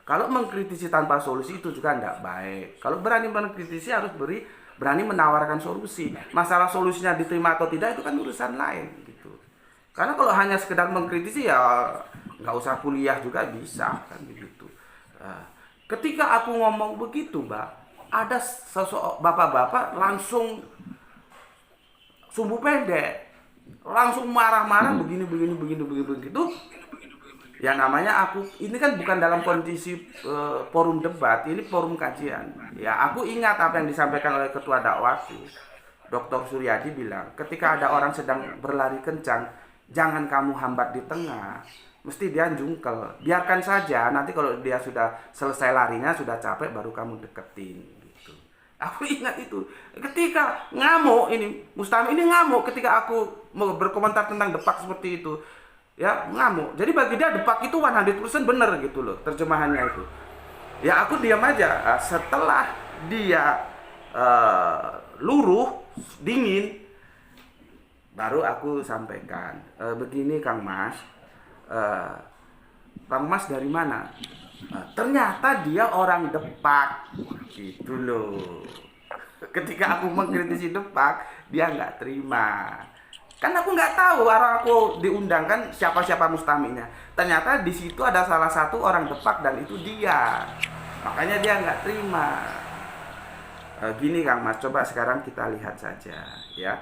Kalau mengkritisi tanpa solusi itu juga tidak baik. Kalau berani mengkritisi harus berani menawarkan solusi. Masalah solusinya diterima atau tidak itu kan urusan lain gitu. Karena kalau hanya sekedar mengkritisi ya nggak usah kuliah juga bisa kan begitu. Nah, ketika aku ngomong begitu, Mbak, ada sosok bapak-bapak langsung sumbu pendek, langsung marah-marah begini begini begini begini begitu. Ya namanya aku ini kan bukan dalam kondisi forum debat, ini forum kajian. Ya aku ingat apa yang disampaikan oleh ketua dakwahku, Dr. Suryadi bilang, ketika ada orang sedang berlari kencang, jangan kamu hambat di tengah, mesti dia jungkel. Biarkan saja, nanti kalau dia sudah selesai larinya, sudah capek, baru kamu deketin. Gitu. Aku ingat itu. Ketika ngamuk ini, Mustami ini ngamuk ketika aku berkomentar tentang depak seperti itu. Ya ngamuk. Jadi bagi dia depak itu 100% benar gitu loh terjemahannya itu. Ya aku diam aja. Setelah dia luruh dingin, baru aku sampaikan begini Kang Mas, Kang Mas dari mana? Ternyata dia orang Depak gitu loh. Ketika aku mengkritisi Depak, dia nggak terima. Kan aku nggak tahu orang aku diundang kan siapa-siapa mustaminya. Ternyata di situ ada salah satu orang Depak dan itu dia. Makanya dia nggak terima. Gini Kang Mas, coba sekarang kita lihat saja ya.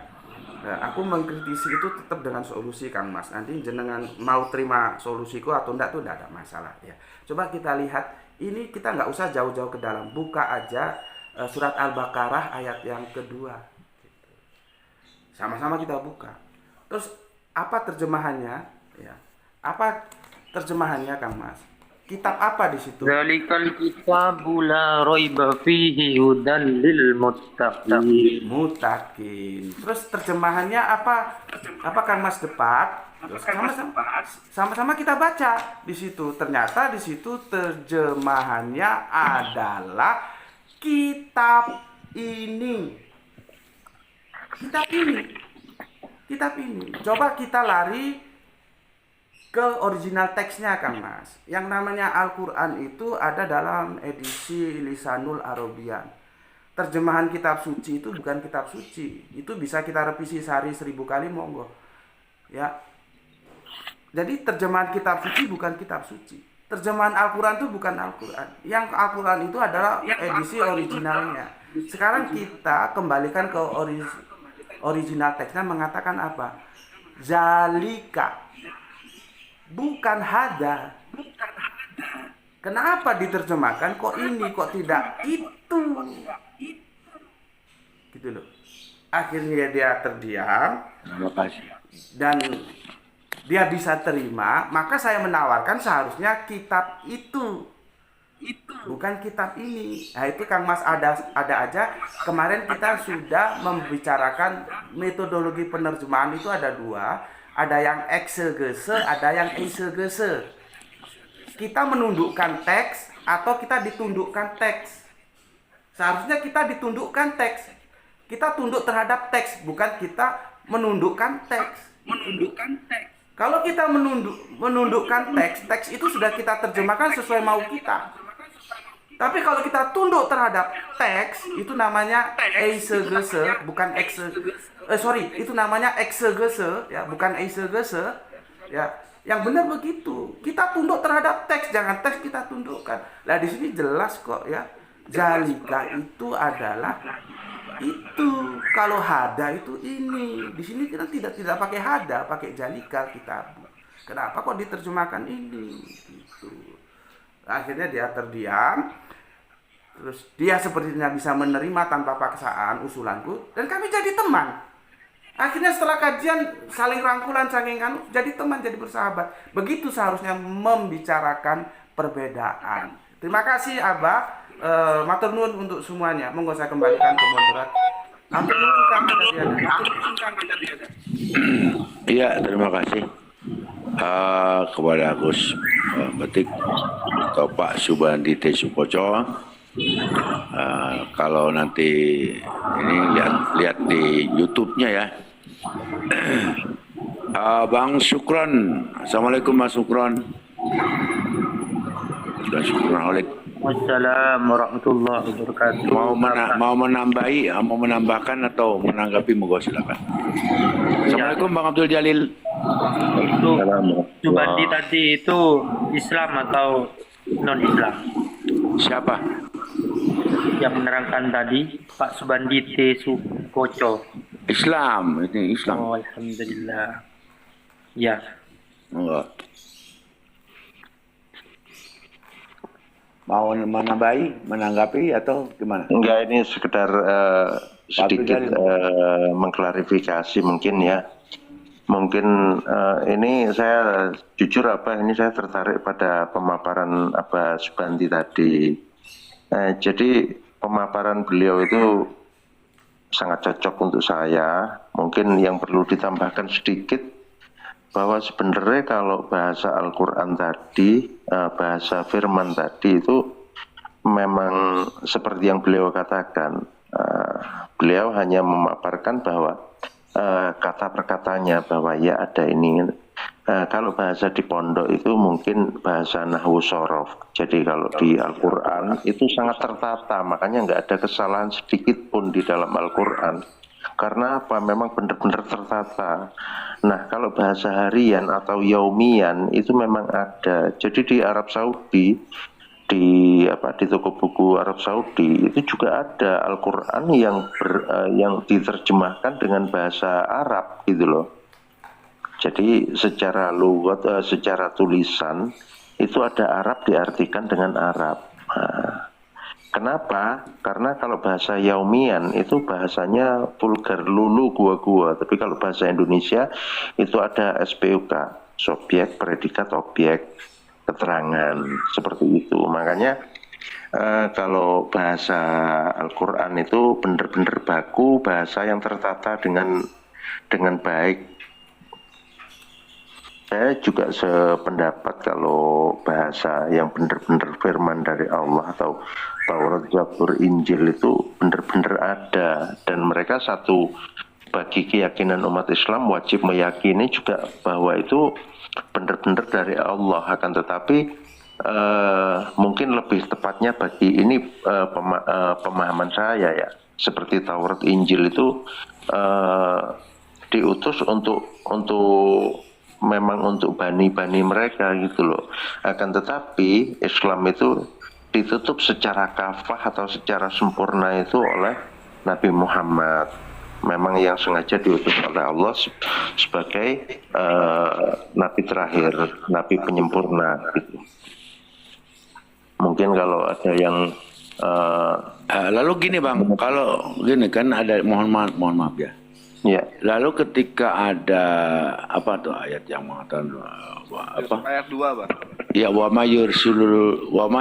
Aku mengkritisi itu tetap dengan solusi Kang Mas. Nanti jenengan mau terima solusiku atau enggak tuh enggak ada masalah ya. Coba kita lihat, ini kita nggak usah jauh-jauh ke dalam. Buka aja surat Al-Baqarah ayat yang kedua. Sama-sama kita buka. Terus apa terjemahannya? Ya. Apa terjemahannya, Kang Mas? Kitab apa di situ? Zalikal kitabu la raiba fihi hudan lil muttaqin. Mutakin. Terus terjemahannya apa? Apa Kang Mas Depak? Terus sama-sama kita baca di situ. Ternyata di situ terjemahannya adalah kitab ini. Kitab ini. Kitab ini. Coba kita lari ke original teksnya Kang Mas. Yang namanya Al-Quran itu ada dalam edisi Lisanul Arabian. Terjemahan kitab suci itu bukan kitab suci. Itu bisa kita revisi sehari 1000 kali monggo. Ya. Jadi terjemahan kitab suci bukan kitab suci. Terjemahan Al-Quran itu bukan Al-Quran. Yang Al-Quran itu adalah edisi originalnya. Sekarang kita kembalikan ke original teksnya mengatakan apa? Zalika. Bukan hada. Kenapa diterjemahkan kok ini, kok tidak itu? Gitu loh. Akhirnya dia terdiam. Terima kasih. Dan dia bisa terima, maka saya menawarkan seharusnya kitab itu. Bukan kitab ini. Nah itu Kang Mas ada aja. Kemarin kita sudah membicarakan metodologi penerjemahan itu ada dua. Ada yang eksegese, ada yang eisegese. Kita menundukkan teks atau kita ditundukkan teks. Seharusnya kita ditundukkan teks. Kita tunduk terhadap teks, bukan kita menundukkan teks. Kalau kita menundukkan teks, teks itu sudah kita terjemahkan sesuai mau kita. Tapi kalau kita tunduk terhadap teks, itu namanya eisegese, bukan itu namanya exegese, ya, bukan eisegese, ya. Yang benar begitu. Kita tunduk terhadap teks, jangan teks kita tundukkan. Nah di sini jelas kok ya, zalika itu adalah itu. Kalau hada itu ini. Di sini kita tidak pakai hada, pakai zalika kita. Kenapa kok diterjemahkan ini? Gitu. Akhirnya dia terdiam. Terus dia sepertinya bisa menerima tanpa paksaan usulanku dan kami jadi teman. Akhirnya setelah kajian saling rangkulan, jadi teman, jadi bersahabat. Begitu seharusnya membicarakan perbedaan. Terima kasih Abah. Matur nuwun untuk semuanya. Monggo saya kembalikan ke moderat. Matur nuwun Kang Adiana. Iya, terima kasih kepada Gus Betik atau Pak Subandi T. Sukoco. Kalau nanti ini lihat di YouTube-nya ya. Bang Sukron, Assalamualaikum Mas Sukron. dan syukur Khalid. Wassalamualaikum warahmatullahi wabarakatuh. Mau menambahkan atau menanggapi, monggo silakan. Assalamualaikum Bang Abdul Jalil. Itu Subandi tadi itu Islam atau non Islam? Siapa? Yang menerangkan tadi Pak Subandi T. Sukoco. Islam, ini Islam. Oh, alhamdulillah. Ya. Monggo. Mau menambahi, menanggapi atau gimana? Enggak, ini sekedar sedikit mengklarifikasi mungkin ya. Mungkin ini saya jujur ini saya tertarik pada pemaparan Subandi tadi. Jadi pemaparan beliau itu sangat cocok untuk saya. Mungkin yang perlu ditambahkan sedikit bahwa sebenarnya kalau bahasa Al-Quran tadi, bahasa firman tadi itu memang seperti yang beliau katakan. Beliau hanya memaparkan bahwa kata perkatanya bahwa ya ada ini. Kalau bahasa di pondok itu mungkin bahasa nahwu sorof. Jadi kalau di Al-Quran itu sangat tertata, makanya nggak ada kesalahan sedikit pun di dalam Al-Quran. Karena apa? Memang benar-benar tertata. Nah, kalau bahasa harian atau yaumian itu memang ada. Jadi di Arab Saudi, di toko buku Arab Saudi itu juga ada Al-Quran yang diterjemahkan dengan bahasa Arab gitu loh. Jadi secara lughat, secara tulisan itu ada Arab diartikan dengan Arab. Kenapa? Karena kalau bahasa yaumian itu bahasanya vulgar, lulu, gua-gua. Tapi kalau bahasa Indonesia itu ada SPUK, subjek, predikat, objek, keterangan, seperti itu. Makanya kalau bahasa Al-Quran itu benar-benar baku, bahasa yang tertata dengan baik. Saya juga sependapat kalau bahasa yang benar-benar firman dari Allah atau Taurat, Zabur, Injil itu benar-benar ada, dan mereka satu bagi keyakinan umat Islam wajib meyakini juga bahwa itu benar-benar dari Allah. Akan tetapi mungkin lebih tepatnya bagi ini pemahaman saya ya, seperti Taurat, Injil itu diutus memang untuk bani-bani mereka gitu loh. Akan tetapi Islam itu ditutup secara kafah atau secara sempurna itu oleh Nabi Muhammad. Memang yang sengaja diutus oleh Allah sebagai Nabi terakhir, Nabi penyempurna gitu. Mungkin kalau ada yang lalu gini Bang, kalau gini kan ada mohon maaf ya. ya. Lalu ketika ada apa tuh ayat yang mengatakan Ayat 2, Bang. ya wa ma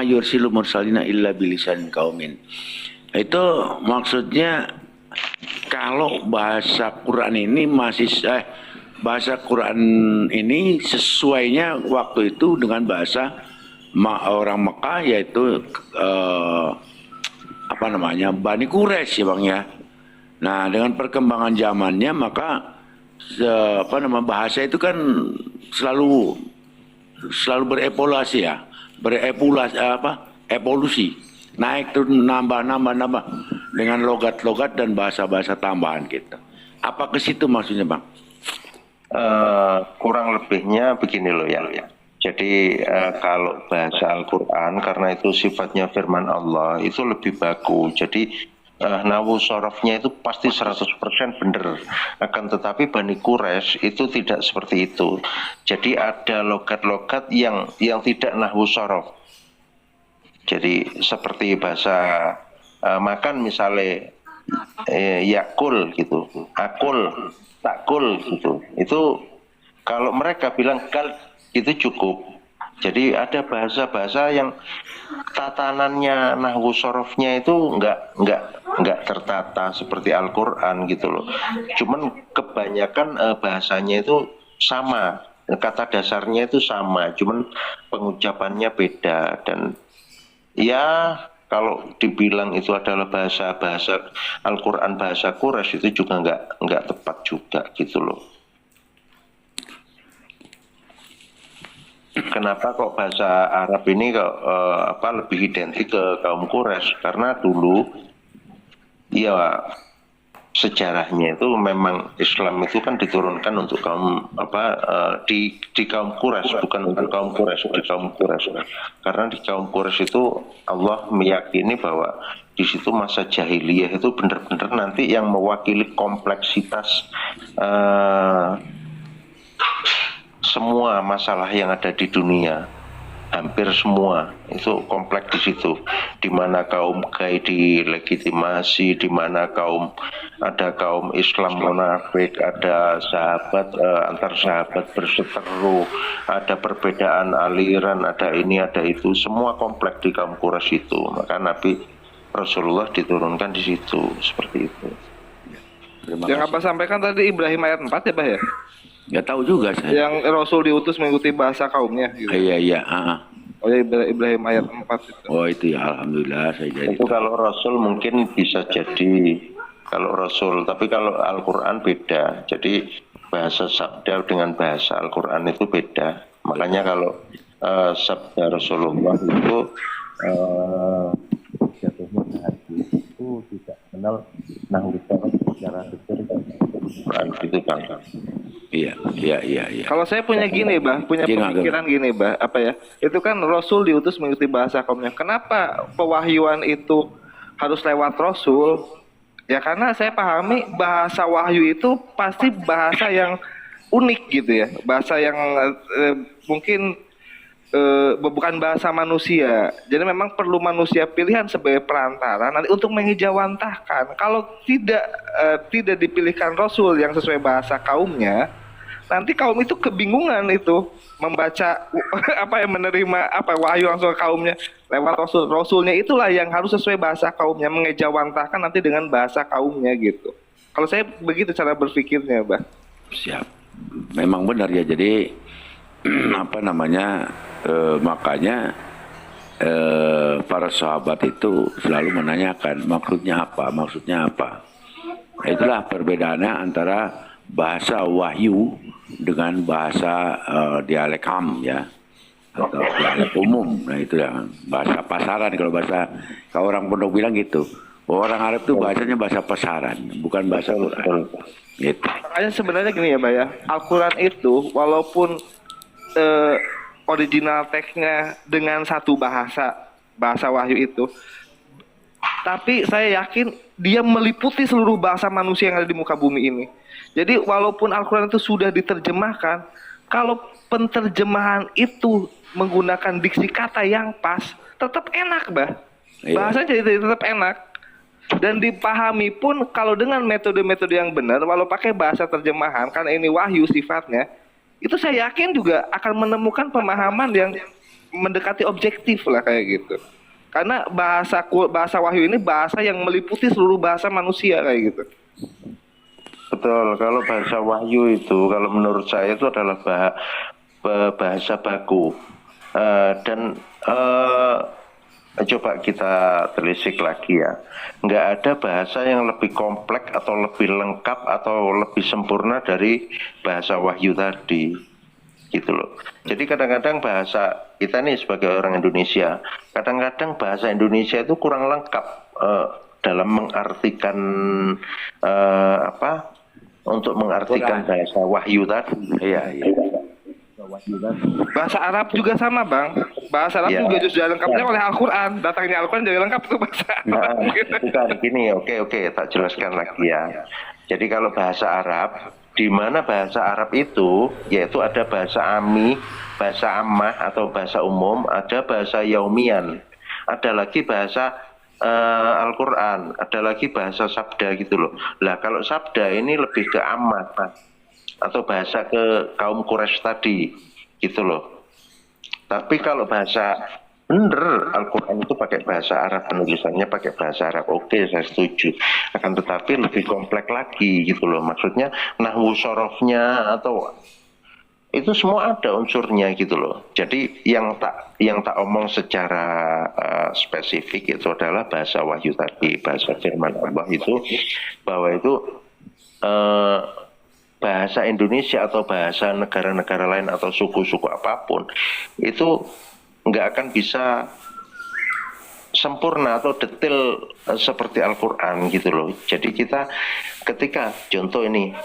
yursilu mursalina illa bilisan qaumin. Itu maksudnya kalau bahasa Quran ini bahasa Quran ini sesuainya waktu itu dengan bahasa orang Mekah, yaitu Bani Quraisy ya Bang ya. Nah, dengan perkembangan zamannya maka bahasa itu kan selalu berevolusi ya, evolusi, naik turun nambah dengan logat-logat dan bahasa-bahasa tambahan gitu. Apa ke situ maksudnya Bang? Kurang lebihnya begini loh ya. Jadi kalau bahasa Al-Quran karena itu sifatnya firman Allah itu lebih baku. Jadi nahwu sorofnya itu pasti 100% benar. Akan tetapi Bani Quraisy itu tidak seperti itu. Jadi ada logat-logat yang tidak nahwu sorof. Jadi seperti bahasa makan misalnya yakul gitu, akul, takul gitu. Itu kalau mereka bilang kal itu cukup. Jadi ada bahasa-bahasa yang tatanannya nahwu sorofnya itu enggak tertata seperti Al-Quran gitu loh. Cuman kebanyakan bahasanya itu sama, kata dasarnya itu sama, cuman pengucapannya beda. Dan ya kalau dibilang itu adalah bahasa Al-Quran bahasa Quraisy itu juga enggak tepat juga gitu loh. kenapa kok bahasa Arab ini kok lebih identik ke kaum Quraisy? Karena dulu ya sejarahnya itu memang Islam itu kan diturunkan untuk kaum di kaum Quraisy, bukan untuk kaum Quraisy, di kaum Quraisy. Karena di kaum Quraisy itu Allah meyakini bahwa di situ masa jahiliyah itu benar-benar nanti yang mewakili kompleksitas semua masalah yang ada di dunia. Hampir semua itu kompleks di situ, di mana kaum Gai dilegitimasi, di mana ada kaum Islam munafik, ada sahabat antar sahabat berseteru, ada perbedaan aliran, ada ini ada itu, semua kompleks di kaum Quraisy itu. Maka Nabi Rasulullah diturunkan di situ seperti itu. Yang Abah sampaikan tadi Ibrahim ayat 4 ya, Bah ya? Nggak tahu juga saya. Yang Rasul diutus mengikuti bahasa kaumnya gitu. Iya. Oh ya, Ibrahim ayat 4 itu. Oh itu ya, alhamdulillah saya jadi. Itu kalau Rasul mungkin bisa jadi kalau Rasul, tapi kalau Al-Quran beda. Jadi bahasa sabda dengan bahasa Al-Quran itu beda. Makanya kalau sabda Rasulullah itu jatuhnya ke hati itu tidak kenal nahwu secara detail Quran itu Bang. Iya. Kalau saya punya gini, Bah, punya pemikiran gini, Bah, apa ya? Itu kan Rasul diutus mengikuti bahasa kaumnya. Kenapa pewahyuan itu harus lewat Rasul? Ya karena saya pahami bahasa wahyu itu pasti bahasa yang unik gitu ya. Bahasa yang mungkin bukan bahasa manusia. Jadi memang perlu manusia pilihan sebagai perantara nanti untuk mengejawantahkan. Kalau tidak dipilihkan Rasul yang sesuai bahasa kaumnya, nanti kaum itu kebingungan itu membaca menerima wahyu langsung ke kaumnya lewat Rasul. Rasulnya itulah yang harus sesuai bahasa kaumnya, mengejawantahkan nanti dengan bahasa kaumnya gitu. Kalau saya begitu cara berpikirnya, Bah. Siap. Memang benar ya. Jadi makanya para sahabat itu selalu menanyakan maksudnya apa. Itulah perbedaannya antara bahasa wahyu dengan bahasa dialek ham ya, atau dialek umum. Nah itu ya bahasa pasaran. Kalau orang pondok bilang gitu, orang Arab itu bahasanya bahasa pasaran, bukan bahasa Quran. Gitu. Makanya sebenarnya gini ya, Mbak ya, Al-Quran itu walaupun original teksnya dengan satu bahasa wahyu itu, tapi saya yakin dia meliputi seluruh bahasa manusia yang ada di muka bumi ini. Jadi walaupun Al-Quran itu sudah diterjemahkan, kalau penterjemahan itu menggunakan diksi kata yang pas, tetap enak, Bah. Bahasanya jadi tetap enak. Dan dipahami pun kalau dengan metode-metode yang benar, walau pakai bahasa terjemahan, karena ini wahyu sifatnya, itu saya yakin juga akan menemukan pemahaman yang mendekati objektif lah kayak gitu. Karena bahasa wahyu ini bahasa yang meliputi seluruh bahasa manusia kayak gitu. Betul, kalau bahasa wahyu itu, kalau menurut saya itu adalah bahasa baku. Coba kita telisik lagi ya. Nggak ada bahasa yang lebih kompleks atau lebih lengkap atau lebih sempurna dari bahasa wahyu tadi. Gitu loh. Jadi kadang-kadang bahasa kita nih sebagai orang Indonesia, kadang-kadang bahasa Indonesia itu kurang lengkap dalam mengartikan untuk mengartikan bahasa wahyu tadi. Iya. Bahasa Arab juga sama, Bang. Bahasa Arab juga justru lengkapnya oleh Al-Quran. Datangnya Al-Quran jadi lengkap tuh bahasa Arab. Bukan gini, oke, tak jelaskan lagi ya. Jadi kalau bahasa Arab, di mana bahasa Arab itu, yaitu ada bahasa Ami, bahasa Ammah atau bahasa umum, ada bahasa Yaumian, ada lagi bahasa Al-Quran, ada lagi bahasa sabda gitu loh. Lah kalau sabda ini lebih ke ammah atau bahasa ke kaum Quraisy tadi gitu loh. Tapi kalau bahasa bener Al-Quran itu pakai bahasa Arab, penulisannya pakai bahasa Arab, oke saya setuju. Akan tetapi lebih kompleks lagi gitu loh. Maksudnya nahwu sorofnya atau itu semua ada unsurnya gitu loh. Jadi yang tak omong secara spesifik itu adalah bahasa wahyu tadi, bahasa firman Allah itu, bahwa itu bahasa Indonesia atau bahasa negara-negara lain atau suku-suku apapun itu nggak akan bisa sempurna atau detail seperti Al-Quran gitu loh. Jadi kita ketika contoh ini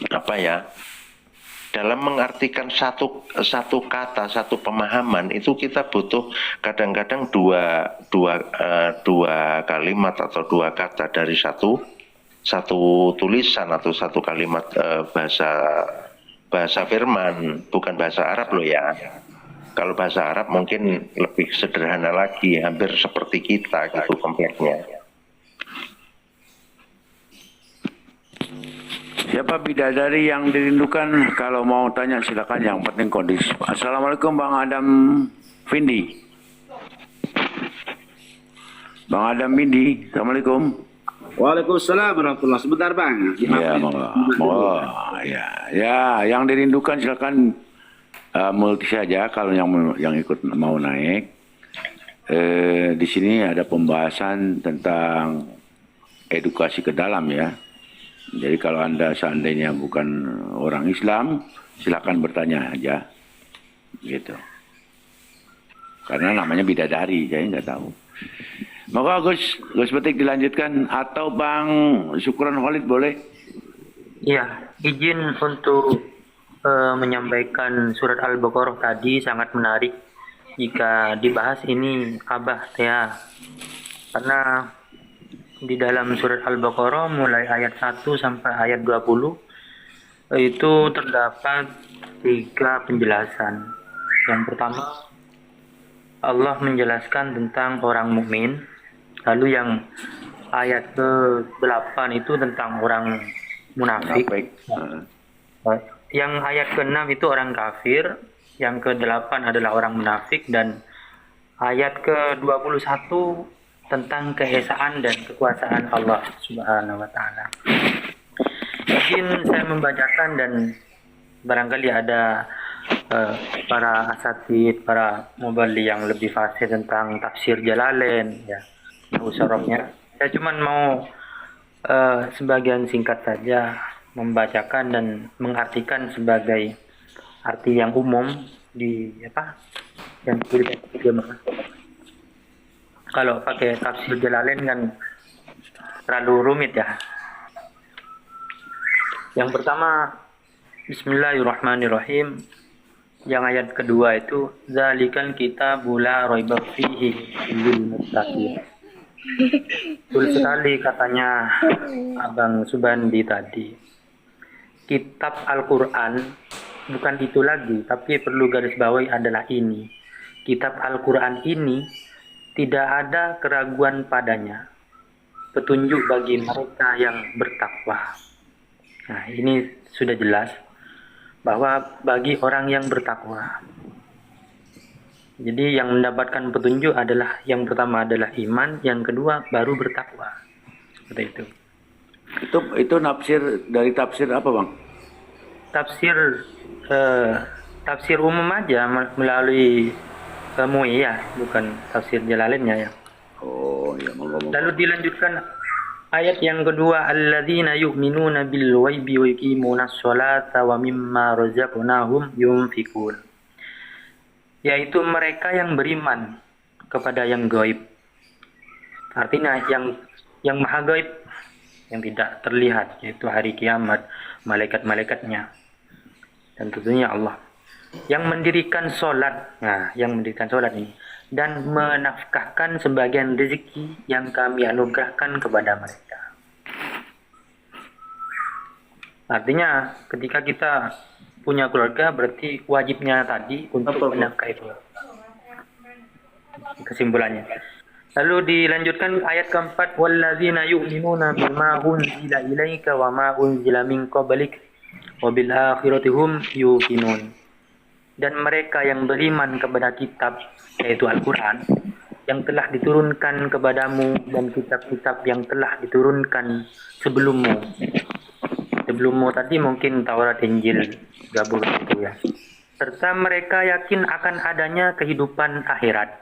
apa ya, dalam mengartikan satu kata, satu pemahaman itu kita butuh kadang-kadang dua kalimat atau dua kata dari satu tulisan atau satu kalimat bahasa firman, bukan bahasa Arab loh ya. Kalau bahasa Arab mungkin lebih sederhana lagi, hampir seperti kita gitu kompleksnya. Siapa bidadari yang dirindukan? Kalau mau tanya silakan, yang penting kondisi. Assalamualaikum Bang Adam Vindi. Bang Adam Vindi, Assalamualaikum. Waalaikumsalam warahmatullahi. Sebentar Bang. Ya, monggo. Ya, yang dirindukan silakan multi saja kalau yang ikut mau naik. Di sini ada pembahasan tentang edukasi ke dalam ya. Jadi kalau Anda seandainya bukan orang Islam, silakan bertanya aja. Gitu. Karena namanya bidadari, saya nggak tahu. Maka Gus Betik dilanjutkan atau Bang Syukron Khalid boleh? Iya, izin untuk menyampaikan surat Al-Baqarah tadi sangat menarik jika dibahas ini Abah ya. Karena di dalam surat Al-Baqarah mulai ayat 1 sampai ayat 20 itu terdapat 3 penjelasan. Yang pertama, Allah menjelaskan tentang orang mukmin. Lalu yang ayat ke-8 itu tentang orang munafik. Yang ayat ke-6 itu orang kafir. Yang ke-8 adalah orang munafik. Dan ayat ke-21 tentang keesaan dan kekuasaan Allah Subhanahu wa Ta'ala. Mungkin saya membacakan dan barangkali ada para asatid, para mubali yang lebih fasih tentang tafsir Jalalain ya, usarofnya. Saya cuma mau sebagian singkat saja membacakan dan mengartikan sebagai arti yang umum di yang diberikan. Kalau pakai tafsir Jalalain kan terlalu rumit ya. Yang pertama, Bismillahirrahmanirrahim. Yang ayat kedua itu zalikal kitabu la raiba fihi lil muttaqin. Betul sekali katanya Abang Subandi tadi. Kitab Al-Qur'an bukan itu lagi, tapi perlu garis bawahi adalah ini. Kitab Al-Qur'an ini tidak ada keraguan padanya. Petunjuk bagi mereka yang bertakwa. Nah, ini sudah jelas bahwa bagi orang yang bertakwa. Jadi yang mendapatkan petunjuk adalah yang pertama adalah iman, yang kedua baru bertakwa. Seperti itu. Itu nafsir dari tafsir apa, Bang? Tafsir umum aja melalui MUI ya, bukan tafsir Jalalainnya ya. Oh, ya monggo. Lalu dilanjutkan ayat yang kedua, alladzina yu'minuna bil ghaibi wa yuqimunas sholata wa mimma razaqnahum yunfikun. Yaitu mereka yang beriman kepada yang gaib. Artinya yang maha gaib, yang tidak terlihat, yaitu hari kiamat, malaikat-malaikatnya, dan tentunya Allah. Yang mendirikan sholat, nah, yang mendirikan sholat ini, dan menafkahkan sebagian rezeki yang kami anugerahkan kepada mereka. Artinya ketika kita punya keluarga berarti wajibnya tadi untuk menafkahi itu. Kesimpulannya. Lalu dilanjutkan ayat keempat, walladzina yu'minuna bima unzila ilaika wa ma unzila min qablik wa bil akhirati hum yuqinun. Dan mereka yang beriman kepada kitab, yaitu Al-Quran, yang telah diturunkan kepadamu, dan kitab-kitab yang telah diturunkan sebelummu. Sebelummu tadi mungkin Taurat, Injil, Zabur itu ya. Serta mereka yakin akan adanya kehidupan akhirat.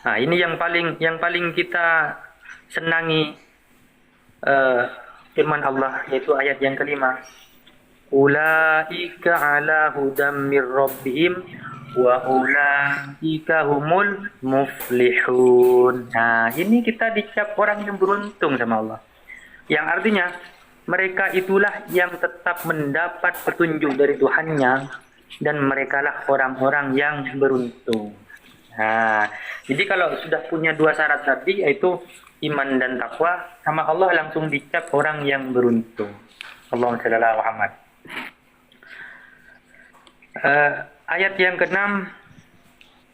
Nah, ini yang paling kita senangi firman Allah, yaitu ayat yang kelima. Ulaika ala hudam mir rabbihim wa ulaika humul muflihun. Nah, ini kita dicap orang yang beruntung sama Allah. Yang artinya mereka itulah yang tetap mendapat petunjuk dari Tuhannya, dan merekalah orang-orang yang beruntung. Nah, jadi kalau sudah punya dua syarat tadi, yaitu iman dan takwa, sama Allah langsung dicap orang yang beruntung. Allahumma shalli ala Muhammad. Ayat yang ke-6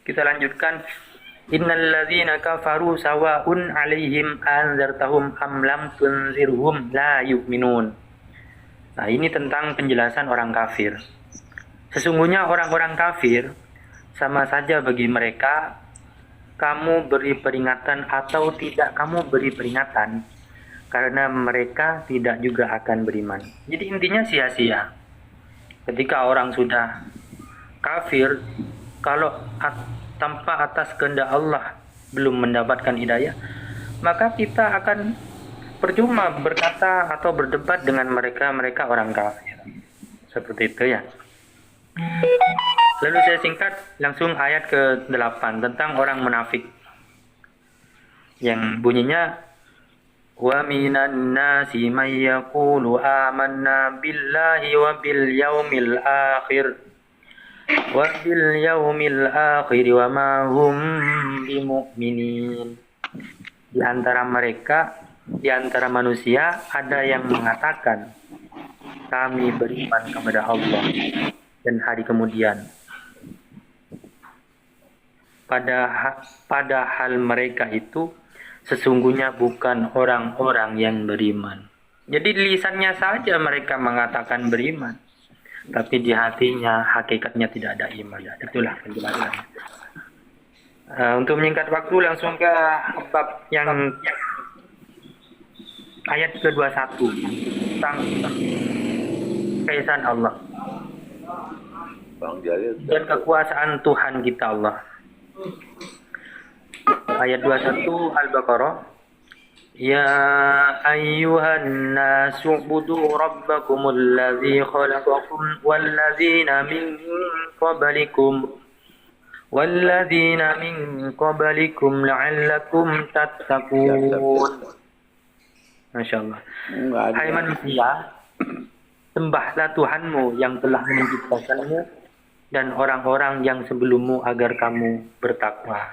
kita lanjutkan. Innal ladzina kafaru sawa'un 'alaihim anzartahum am lam tunzirhum la yu'minun. Nah, ini tentang penjelasan orang kafir. Sesungguhnya orang-orang kafir sama saja bagi mereka kamu beri peringatan atau tidak kamu beri peringatan, karena mereka tidak juga akan beriman. Jadi intinya sia-sia. Ketika orang sudah kafir, kalau tanpa atas kehendak Allah belum mendapatkan hidayah, maka kita akan percuma berkata atau berdebat dengan mereka orang kafir. Seperti itu ya. Lalu saya singkat langsung ayat ke-8 tentang orang munafik, yang bunyinya wa minan nasi may yaqulu amanna billahi wa bil yaumil akhir wa ma hum bimu'minin. Di antara mereka, di antara manusia ada yang mengatakan kami beriman kepada Allah dan hari kemudian, padahal mereka itu sesungguhnya bukan orang-orang yang beriman. Jadi lisannya saja mereka mengatakan beriman, tapi di hatinya hakikatnya tidak ada iman. Itulah penjelasannya. Untuk menyingkat waktu langsung ke bab yang ayat ke-21 tentang keesaan Allah dan kekuasaan Tuhan kita Allah. Ayat 21 Al-Baqarah. Ya ayyuhan nasu ubudu rabbakumul ladzi khalaqakum walladzina min qablikum la'allakum tattaqun. Masyaallah. Hai manusia, sembahlah Tuhanmu yang telah menciptakanmu dan orang-orang yang sebelummu agar kamu bertakwa.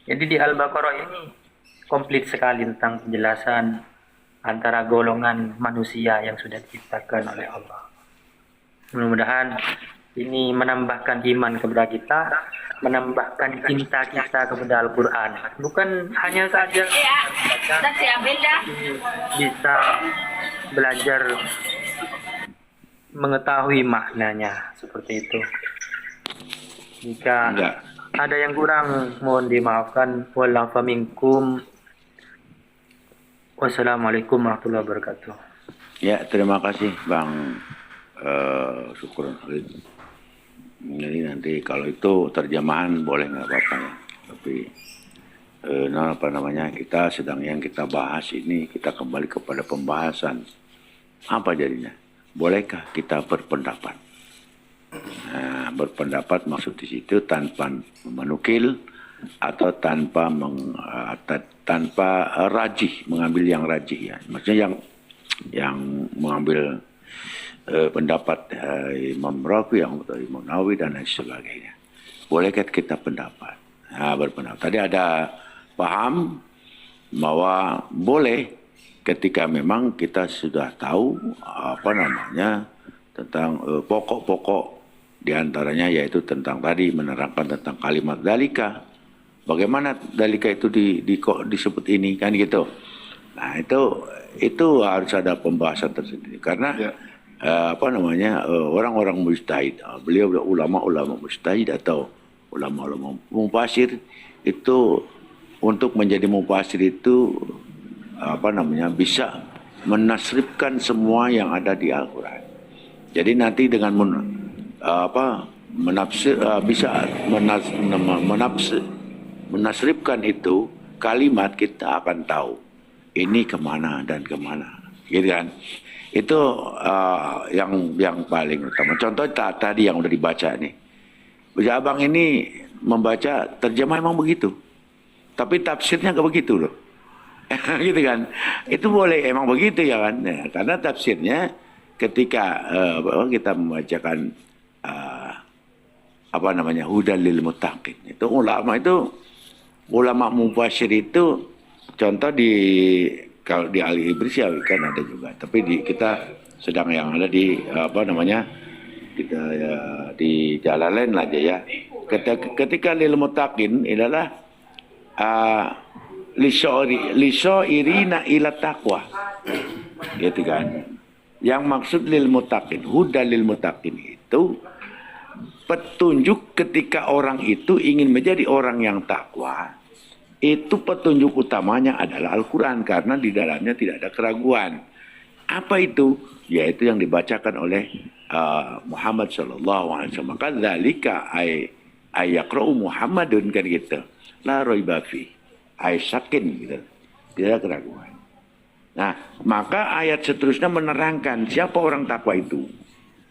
Jadi di Al-Baqarah ini komplit sekali tentang penjelasan antara golongan manusia yang sudah diciptakan oleh Allah. Mudah-mudahan ini menambahkan iman kepada kita, menambahkan cinta kita kepada Al-Quran. Bukan hanya saja bisa belajar mengetahui maknanya, seperti itu. Jika ada yang kurang, mohon dimaafkan. Wallahu minkum. Wassalamualaikum warahmatullahi wabarakatuh. Ya, terima kasih Bang Syukron Khalid. Jadi nanti kalau itu terjemahan boleh nggak apa-apa ya. Tapi kita sedang yang kita bahas ini, kita kembali kepada pembahasan. Apa jadinya? Bolehkah kita berpendapat? Nah, berpendapat maksud di situ tanpa menukil atau tanpa rajih, mengambil yang rajih ya. Maksudnya yang mengambil pendapat Imam Rafi, yang Imam Nawawi dan lain sebagainya. Bolehkah kita pendapat? Nah, berpendapat. Tadi ada paham bahwa boleh ketika memang kita sudah tahu tentang pokok-pokok diantaranya, yaitu tentang tadi menerangkan tentang kalimat dalika. Bagaimana dalika itu disebut ini kan gitu. Nah itu harus ada pembahasan tersendiri karena orang-orang mujtahid, beliau ulama-ulama mujtahid atau ulama-ulama mufasir itu, untuk menjadi mufasir itu bisa menasrifkan semua yang ada di Al-Quran. Jadi nanti dengan menasrifkan itu kalimat, kita akan tahu ini kemana dan kemana. gitu kan. Itu yang paling utama. Contoh tadi yang udah dibaca nih. Bisa abang ini membaca terjemah emang begitu, tapi tafsirnya nggak begitu loh. Gitu kan. Itu boleh emang begitu ya kan. Nah, karena tafsirnya ketika bahwa kita membacakan apa namanya hudal lil muttaqin, itu ulama mufassir itu contoh di kalau di Ali Ibris ya kan ada juga, tapi kita sedang yang ada di apa namanya kita di Jalalain aja ya. Ketika lil muttaqin adalah lisyairina ila taqwa, gitu kan. Yang maksud lil muttaqin, huda lil muttaqin itu petunjuk ketika orang itu ingin menjadi orang yang takwa. Itu petunjuk utamanya adalah Al-Quran, karena di dalamnya tidak ada keraguan. Apa itu? Yaitu yang dibacakan oleh Muhammad SAW. Maka dzalika ayakra'u Muhammadun, kan gitu. La raiba fi. Sakin gitu. Tidak ada keraguan. Nah, maka ayat seterusnya menerangkan siapa orang takwa itu.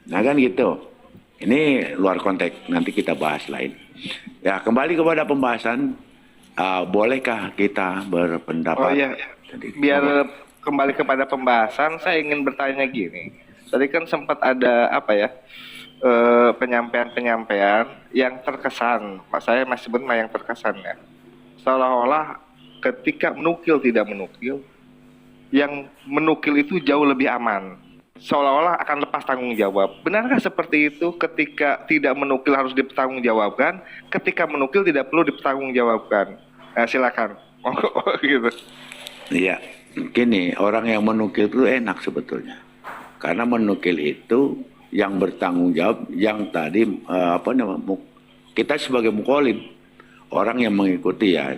Nah kan gitu. Ini luar konteks, nanti kita bahas lain. Ya, kembali kepada pembahasan. Bolehkah kita berpendapat? Oh iya, biar kembali kepada pembahasan, saya ingin bertanya gini. Tadi kan sempat ada apa ya, penyampaian-penyampaian yang terkesan, saya masih sebut yang terkesan ya, seolah-olah ketika menukil tidak menukil, yang menukil itu jauh lebih aman, seolah-olah akan lepas tanggung jawab. Benarkah seperti itu? Ketika tidak menukil harus dipertanggungjawabkan, ketika menukil tidak perlu dipertanggungjawabkan. Silakan. Gitu. Iya, gini, orang yang menukil itu enak sebetulnya. Karena menukil itu yang bertanggung jawab, yang tadi kita sebagai mukallid, orang yang mengikuti ya.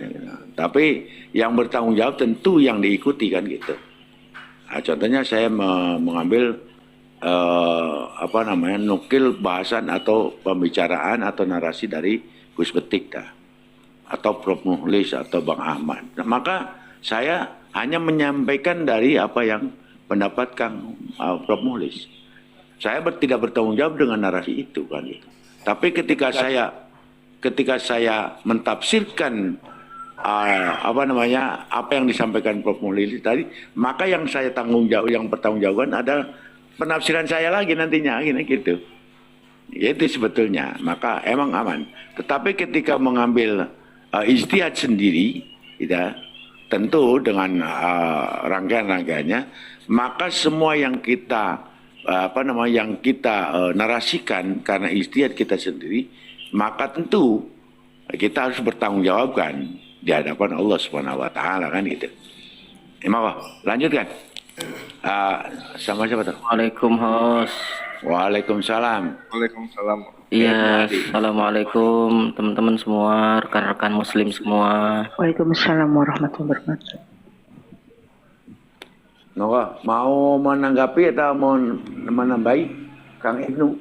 Tapi yang bertanggung jawab tentu yang diikuti kan gitu. Nah, contohnya saya mengambil nukil bahasan atau pembicaraan atau narasi dari Gus Betik dah, atau Prof Muhlis atau Bang Ahmad. Nah, maka saya hanya menyampaikan dari apa yang pendapat Kang Prof Muhlis. Saya tidak bertanggung jawab dengan narasi itu kan gitu. Tapi ketika saya mentafsirkan apa yang disampaikan Prof Muhlis tadi, maka yang saya bertanggung jawabkan ada penafsiran saya lagi nantinya gitu. Itu sebetulnya, maka emang aman. Tetapi ketika mengambil ijtihad sendiri, ya, tentu dengan rangkaian-rangkaiannya, maka semua yang kita narasikan karena ijtihad kita sendiri, maka tentu kita harus bertanggung jawabkan di hadapan Allah Subhanahu wa taala kan gitu. Lanjutkan. Sama siapa tuh? Waalaikumsalam, host. Waalaikumsalam. Waalaikumsalam. Iya, assalamualaikum teman-teman semua, rekan-rekan muslim semua. Waalaikumsalam warahmatullahi wabarakatuh. Mau menanggapi atau mau menambahi, Kang Ibnu?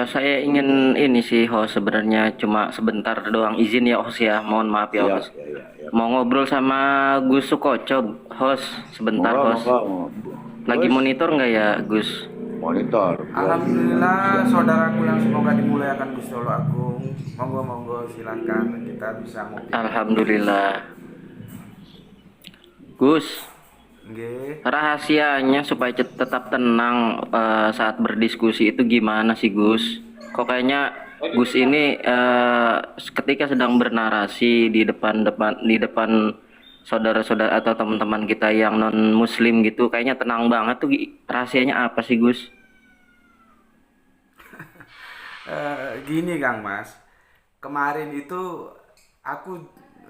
Saya ingin ini sih, host, sebenarnya cuma sebentar doang, izin ya host ya, mohon maaf ya host. Ya. Mau ngobrol sama Gus Sukoco, host, sebentar host. Lagi monitor nggak ya Gus? Monitor. Alhamdulillah, saudaraku yang semoga dimuliakan Gusti Allah Agung. Monggo silakan kita bisa ngobrol. Alhamdulillah. Gus, rahasianya supaya tetap tenang saat berdiskusi itu gimana sih Gus? Kok kayaknya Gus ini ketika sedang bernarasi di depan saudara-saudara atau teman-teman kita yang non muslim gitu, kayaknya tenang banget tuh. Rahasianya apa sih Gus? Gini Kang Mas, kemarin itu aku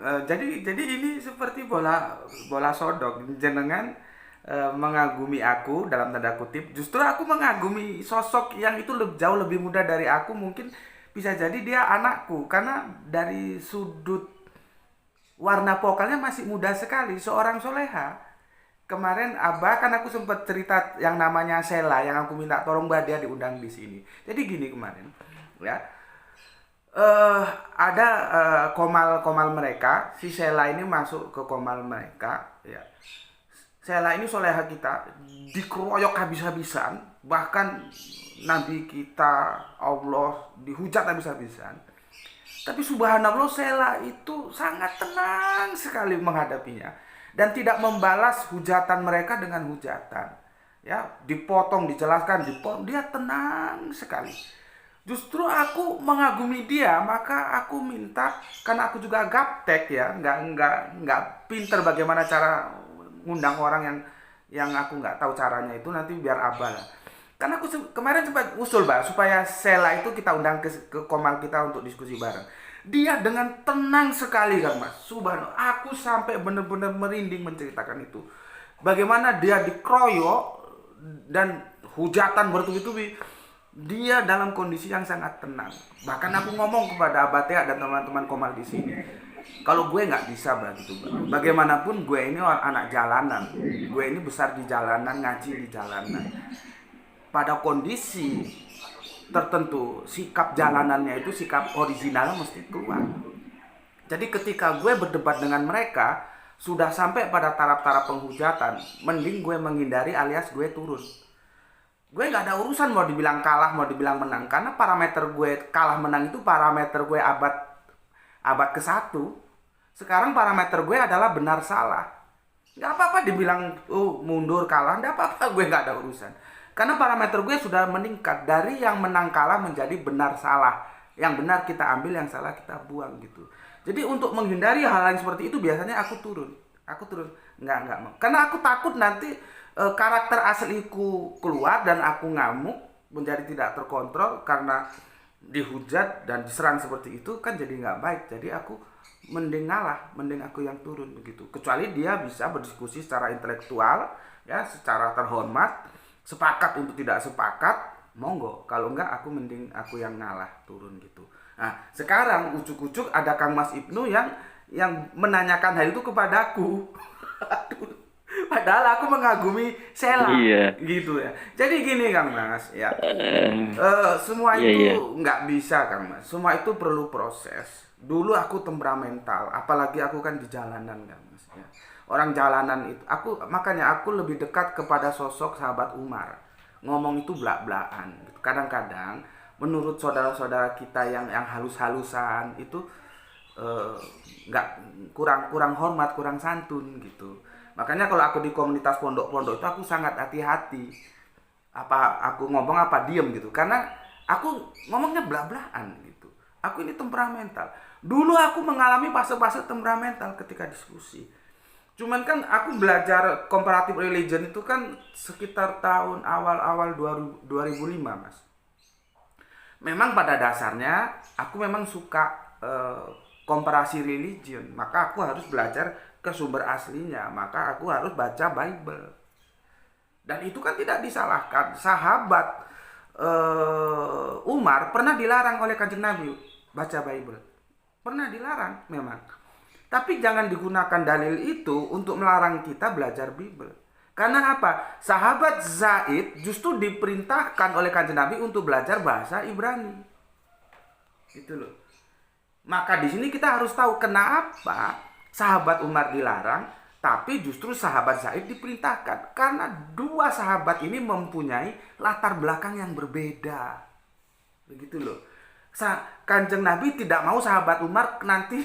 jadi ini seperti bola sodok, jenengan mengagumi aku dalam tanda kutip, justru aku mengagumi sosok yang itu jauh lebih muda dari aku. Mungkin bisa jadi dia anakku karena dari sudut warna vokalnya masih muda sekali, seorang soleha. Kemarin Abah kan aku sempat cerita yang namanya Sela, yang aku minta tolong Mbak dia diundang di sini. Jadi gini kemarin, ya, ada komal mereka, si Sela ini masuk ke komal mereka, ya. Sela ini soleha kita dikeroyok habis-habisan, bahkan Nabi kita Allah dihujat habis-habisan. Tapi subhanallah Sela itu sangat tenang sekali menghadapinya dan tidak membalas hujatan mereka dengan hujatan. Ya, dipotong, dijelaskan, dia tenang sekali. Justru aku mengagumi dia, maka aku minta, karena aku juga gaptek ya, nggak pinter bagaimana cara ngundang orang yang aku nggak tahu caranya itu, nanti biar abal. Karena aku kemarin sempat usul supaya Sela itu kita undang ke komal kita untuk diskusi bareng. Dia dengan tenang sekali Kang Mas, subhanallah, aku sampai benar-benar merinding menceritakan itu. Bagaimana dia dikeroyok dan hujatan bertubi-tubi. Dia dalam kondisi yang sangat tenang. Bahkan aku ngomong kepada Abah Tea dan teman-teman komal di sini, kalau gue nggak bisa begitu, bagaimanapun gue ini orang anak jalanan, gue ini besar di jalanan, ngaji di jalanan. Pada kondisi tertentu, sikap jalanannya itu sikap original mesti keluar. Jadi ketika gue berdebat dengan mereka, sudah sampai pada taraf-taraf penghujatan, mending gue menghindari alias gue turun. Gue nggak ada urusan mau dibilang kalah, mau dibilang menang, karena parameter gue kalah menang itu parameter gue abad ke-1. Sekarang parameter gue adalah benar salah. Nggak apa-apa dibilang mundur kalah, nggak apa-apa, gue nggak ada urusan. Karena parameter gue sudah meningkat dari yang menang kalah menjadi benar salah. Yang benar kita ambil, yang salah kita buang gitu. Jadi untuk menghindari hal-hal seperti itu biasanya aku turun. Nggak mau. Karena aku takut nanti karakter asliku keluar dan aku ngamuk, menjadi tidak terkontrol karena dihujat dan diserang seperti itu, kan jadi nggak baik. Jadi aku mending ngalah, mending aku yang turun begitu. Kecuali dia bisa berdiskusi secara intelektual, ya, secara terhormat, sepakat untuk tidak sepakat, monggo. Kalau enggak aku mending aku yang ngalah, turun gitu. Nah, sekarang ucuk-ucuk ada Kang Mas Ibnu yang menanyakan hal itu kepadaku. Padahal aku mengagumi Sela, gitu ya. Jadi gini Kang Mas, ya, semua itu nggak bisa Kang Mas. Semua itu perlu proses. Dulu aku temperamental, apalagi aku kan di jalanan Kang Mas. Ya. Orang jalanan itu, makanya aku lebih dekat kepada sosok sahabat Umar. Ngomong itu belak-belakan. Gitu. Kadang-kadang menurut saudara-saudara kita yang halus-halusan itu nggak kurang hormat, kurang santun gitu. Makanya kalau aku di komunitas pondok-pondok itu aku sangat hati-hati. Apa aku ngomong apa diem gitu. Karena aku ngomongnya belak-belakan gitu. Aku ini temperamental. Dulu aku mengalami fase-fase temperamental ketika diskusi. Cuman kan aku belajar comparative religion itu kan sekitar tahun awal-awal 2005 Mas. Memang pada dasarnya aku memang suka komparasi religion. Maka aku harus belajar ke sumber aslinya, maka aku harus baca Bible. Dan itu kan tidak disalahkan. Sahabat Umar pernah dilarang oleh Kanjeng Nabi baca Bible. Pernah dilarang memang. Tapi jangan digunakan dalil itu untuk melarang kita belajar Bible. Karena apa? Sahabat Zaid justru diperintahkan oleh Kanjeng Nabi untuk belajar bahasa Ibrani. Gitu loh. Maka di sini kita harus tahu kenapa sahabat Umar dilarang, tapi justru sahabat Zaid diperintahkan. Karena dua sahabat ini mempunyai latar belakang yang berbeda. Begitu loh. Kanjeng Nabi tidak mau sahabat Umar nanti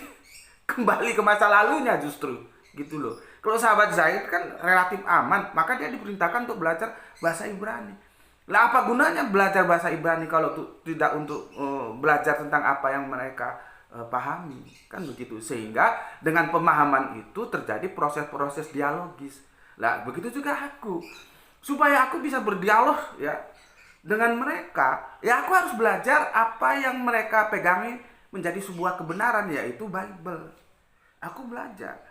kembali ke masa lalunya justru. Gitu loh. Kalau sahabat Zaid kan relatif aman, maka dia diperintahkan untuk belajar bahasa Ibrani. Lah apa gunanya belajar bahasa Ibrani kalau tidak untuk belajar tentang apa yang mereka pahami, kan begitu. Sehingga dengan pemahaman itu terjadi proses-proses dialogis. Lah begitu juga aku, supaya aku bisa berdialog ya dengan mereka, ya aku harus belajar apa yang mereka pegangi menjadi sebuah kebenaran, yaitu Bible. Aku belajar.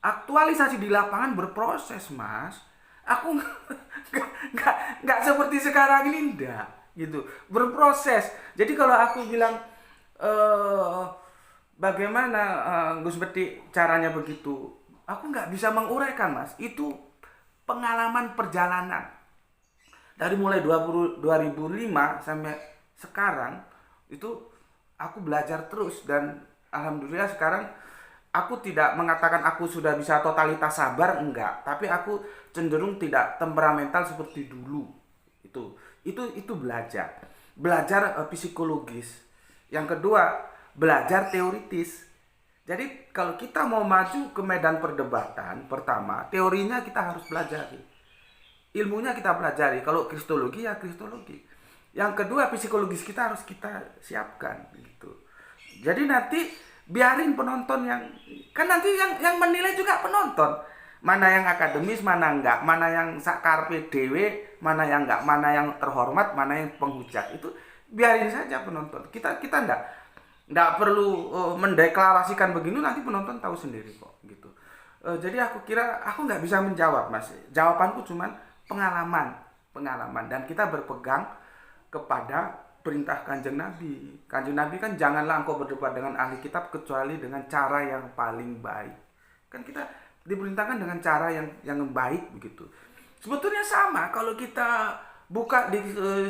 Aktualisasi di lapangan berproses Mas. Aku nggak seperti sekarang ini, enggak gitu, berproses. Jadi kalau aku bilang bagaimana Gus Beti caranya begitu, aku nggak bisa menguraikan Mas. Itu pengalaman perjalanan dari mulai 2005 sampai sekarang itu aku belajar terus dan Alhamdulillah sekarang aku tidak mengatakan aku sudah bisa totalitas sabar, enggak, tapi aku cenderung tidak temperamental seperti dulu. Itu belajar psikologis. Yang kedua, belajar teoritis. Jadi kalau kita mau maju ke medan perdebatan, pertama teorinya kita harus pelajari, ilmunya kita pelajari. Kalau kristologi ya kristologi. Yang kedua, psikologis kita harus kita siapkan gitu. Jadi nanti biarin penonton yang, kan nanti yang menilai juga penonton. Mana yang akademis, mana enggak, mana yang sakarpe dewe, mana yang enggak, mana yang terhormat, mana yang penghujat. Itu biarin saja penonton. Kita enggak perlu mendeklarasikan begini, nanti penonton tahu sendiri kok gitu. Jadi aku kira aku nggak bisa menjawab, Mas. Jawabanku cuman pengalaman dan kita berpegang kepada perintah Kanjeng Nabi. Kanjeng Nabi kan, janganlah engkau berdebat dengan ahli kitab kecuali dengan cara yang paling baik. Kan kita diperintahkan dengan cara yang baik begitu. Sebetulnya sama kalau kita buka di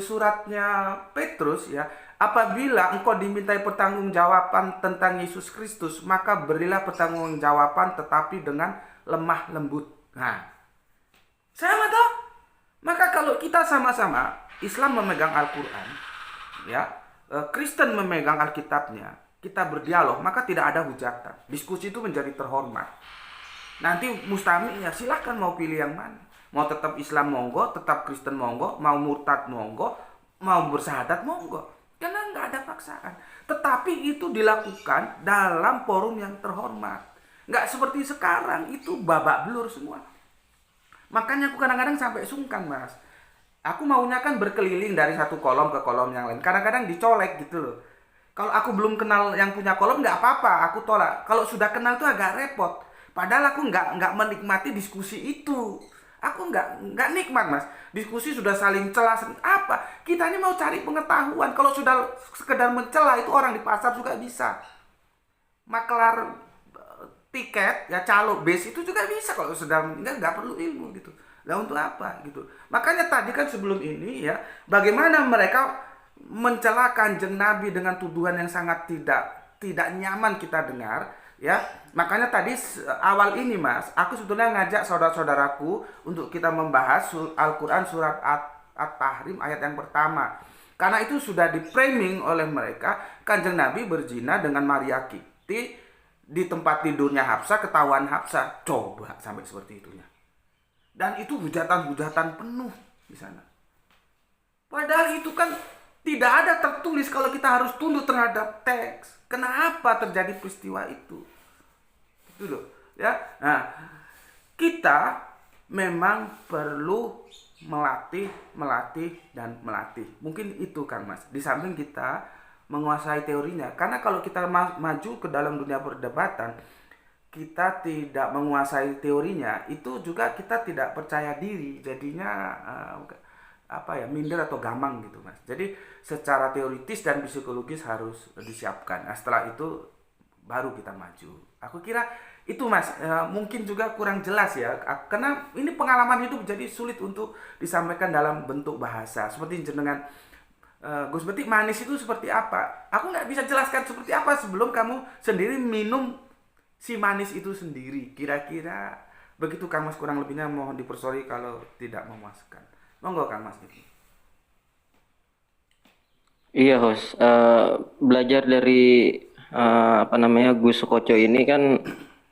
suratnya Petrus ya, apabila engkau dimintai pertanggungjawaban tentang Yesus Kristus, maka berilah pertanggungjawaban tetapi dengan lemah lembut. Nah, sama toh? Maka kalau kita sama-sama, Islam memegang Al-Quran, ya, Kristen memegang Alkitabnya, kita berdialog, maka tidak ada hujatan. Diskusi itu menjadi terhormat. Nanti mustami ya silahkan mau pilih yang mana. Mau tetap Islam monggo, tetap Kristen monggo, mau murtad monggo, mau bersahadat monggo. Karena nggak ada paksaan. Tetapi itu dilakukan dalam forum yang terhormat. Nggak seperti sekarang, itu babak belur semua. Makanya aku kadang-kadang sampai sungkan, Mas. Aku maunya kan berkeliling dari satu kolom ke kolom yang lain. Kadang-kadang dicolek gitu loh. Kalau aku belum kenal yang punya kolom nggak apa-apa, aku tolak. Kalau sudah kenal tuh agak repot. Padahal aku nggak menikmati diskusi itu. Aku nggak nikmat, Mas. Diskusi sudah saling celah. Apa? Kita ini mau cari pengetahuan. Kalau sudah sekedar mencela, itu orang di pasar juga bisa. Makelar tiket, ya calo base itu juga bisa. Kalau sudah nggak perlu ilmu gitu. Lah untuk apa gitu. Makanya tadi kan sebelum ini ya, bagaimana mereka mencela Kanjeng Nabi dengan tuduhan yang sangat tidak nyaman kita dengar. Ya, makanya tadi awal ini, Mas, aku sebetulnya ngajak saudara-saudaraku untuk kita membahas Al-Quran surat At-Tahrim ayat yang pertama. Karena itu sudah di-framing oleh mereka, Kanjeng Nabi berzina dengan Maria Kipti di tempat tidurnya Hafsah, ketahuan Hafsah. Coba sampai seperti itunya. Dan itu hujatan-hujatan penuh di sana. Padahal itu kan tidak ada tertulis kalau kita harus tunduk terhadap teks. Kenapa terjadi peristiwa itu? Itu loh, ya. Nah, kita memang perlu melatih dan melatih. Mungkin itu kan, Mas. Di samping kita menguasai teorinya. Karena kalau kita maju ke dalam dunia perdebatan, kita tidak menguasai teorinya, itu juga kita tidak percaya diri. Jadinya minder atau gamang gitu, Mas. Jadi secara teoritis dan psikologis harus disiapkan. Nah, setelah itu baru kita maju. Aku kira itu, Mas. Mungkin juga kurang jelas ya, karena ini pengalaman hidup jadi sulit untuk disampaikan dalam bentuk bahasa. Seperti jenengan Gus Betik, manis itu seperti apa? Aku nggak bisa jelaskan seperti apa sebelum kamu sendiri minum si manis itu sendiri. Kira-kira begitu, Kang Mas, kurang lebihnya. Mohon dipersori kalau tidak memuaskan. Monggo, Kang Mas. Iya, host. Belajar dari Gus Sukoco ini kan,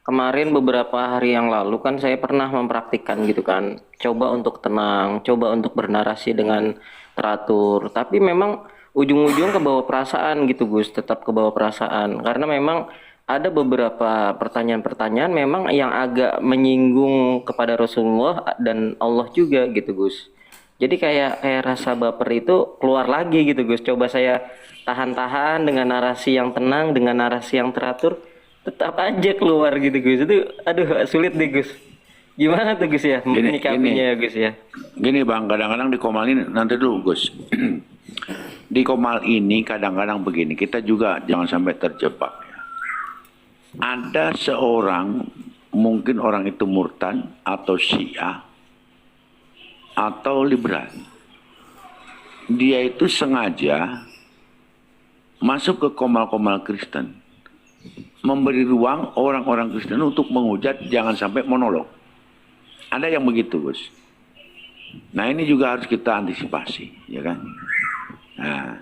kemarin beberapa hari yang lalu kan saya pernah mempraktikkan gitu kan. Coba untuk tenang, coba untuk bernarasi dengan teratur. Tapi memang ujung-ujung ke bawah perasaan gitu, Gus. Tetap ke bawah perasaan. Karena memang ada beberapa pertanyaan-pertanyaan memang yang agak menyinggung kepada Rasulullah dan Allah juga gitu, Gus. Jadi kayak rasa baper itu keluar lagi gitu, Gus. Coba saya tahan-tahan dengan narasi yang tenang, dengan narasi yang teratur, tetap aja keluar gitu, Gus. Itu aduh sulit deh, Gus. Gimana tuh, Gus, ya menyikapinya ya, Gus, ya? Gini, Bang, kadang-kadang di Komal ini, nanti dulu, Gus. Di Komal ini kadang-kadang begini, kita juga jangan sampai terjebak ya. Ada seorang, mungkin orang itu murtad atau Syiah atau liberal. Dia itu sengaja masuk ke Komal-Komal Kristen memberi ruang orang-orang Kristen untuk menghujat, jangan sampai monolog. Ada yang begitu, Gus. Nah, ini juga harus kita antisipasi, ya kan? Nah,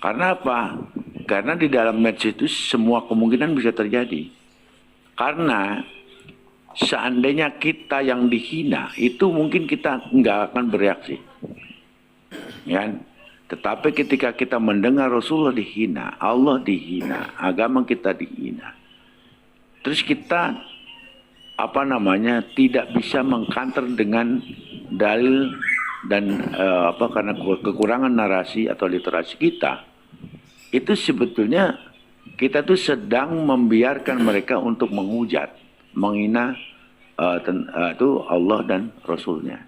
karena apa? Karena di dalam medsos itu semua kemungkinan bisa terjadi. Karena seandainya kita yang dihina, itu mungkin kita nggak akan bereaksi. Ya kan? Tetapi ketika kita mendengar Rasulullah dihina, Allah dihina, agama kita dihina, terus kita tidak bisa mengkanter dengan dalil dan karena kekurangan narasi atau literasi kita, itu sebetulnya kita tuh sedang membiarkan mereka untuk menghujat, menghina itu Allah dan Rasulnya.